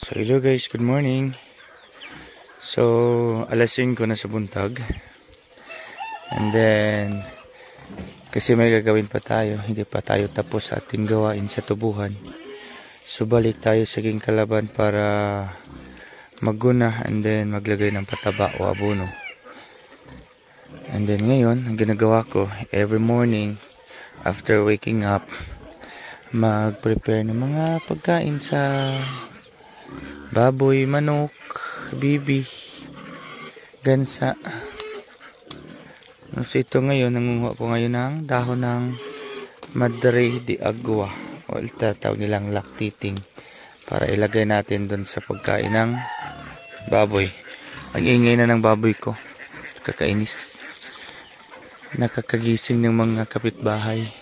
So hello guys, good morning. So alas 5 na sa buntag. And then kasi may gagawin pa tayo, hindi pa tayo tapos sa ating gawain sa tubuhan. So balik tayo sa Kalaban para magguna and then maglagay ng pataba o abono. And then ngayon, ang ginagawa ko every morning after waking up, mag-prepare ng mga pagkain sa baboy, manok, bibi, gansa. So ito ngayon, nangunguha ko ngayon ng dahon ng Madre de Agua o tatawag nilang lactating para ilagay natin doon sa pagkain ng baboy. Ang ingay na ng baboy ko, kakainis, nakakagising ng mga kapitbahay.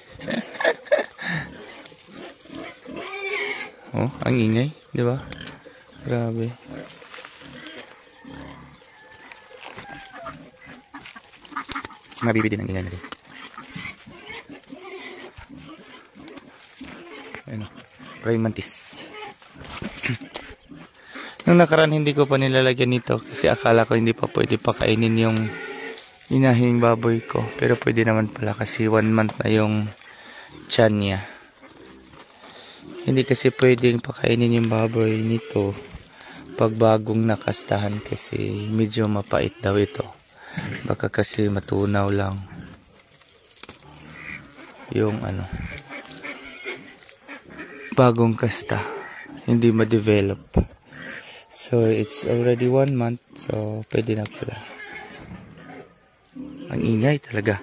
Oh, ang ingay, di ba? Grabe. Mabibi din ang ingay na din. Ano? Praying mantis. Nung nakaraan hindi ko pa nilalagyan nito kasi akala ko hindi pa pwede pakainin yung inahing baboy ko. Pero pwede naman pala kasi 1 month na yung tiyan niya. Hindi kasi pwedeng pakainin yung baboy nito pag bagong nakastahan kasi medyo mapait daw ito. Baka kasi matunaw lang yung bagong kasta, hindi ma-develop. So it's already 1 month, so pwede na pala. Ang ingay talaga.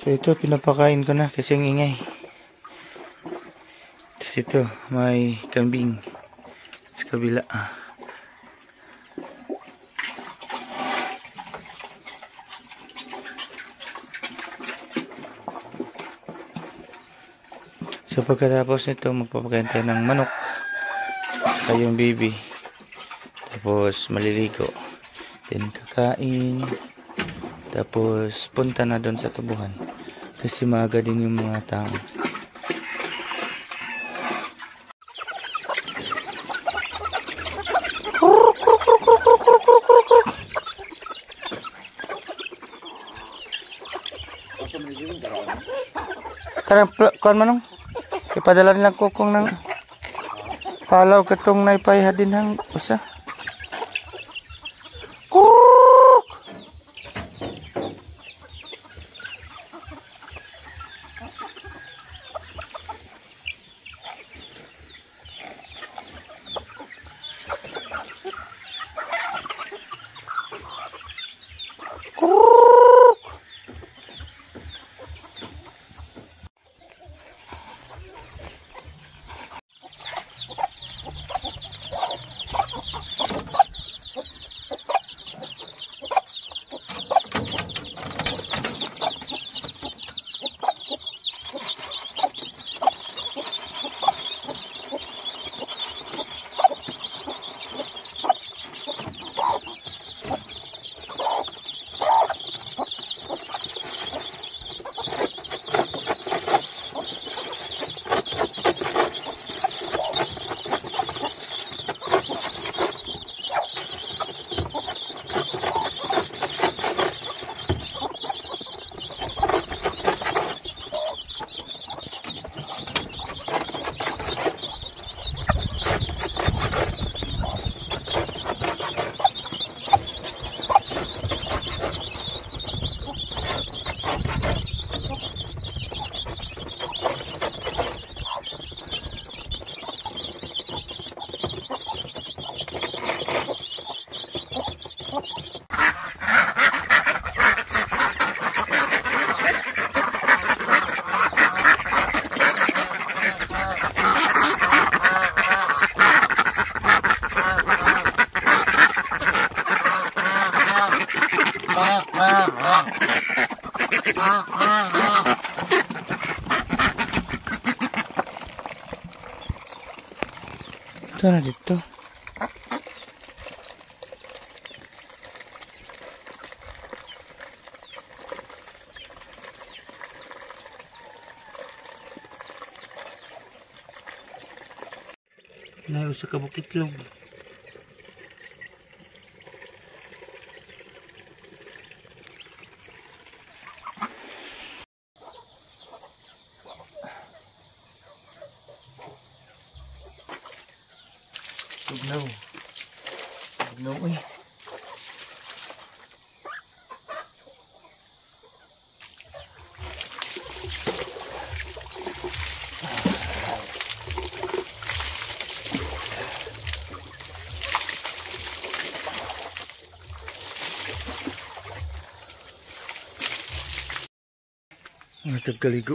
So ito pinapakain ko na kasi ang ingay. Tapos ito may kambing sa kabila. So pagkatapos nito magpapakain tayo ng manok sa yung baby. Tapos maliligo. Then kakain. Tapos punta na doon sa tubuhan. Kasi maaga din yung mga tao. Karang kuan manong ipadala nilang kukong ng palaw katong naipayha din hang usa. Ito na dito. Nayo sa kabukitlog. Tugnaw. Tugnaw eh. Matagkaligo.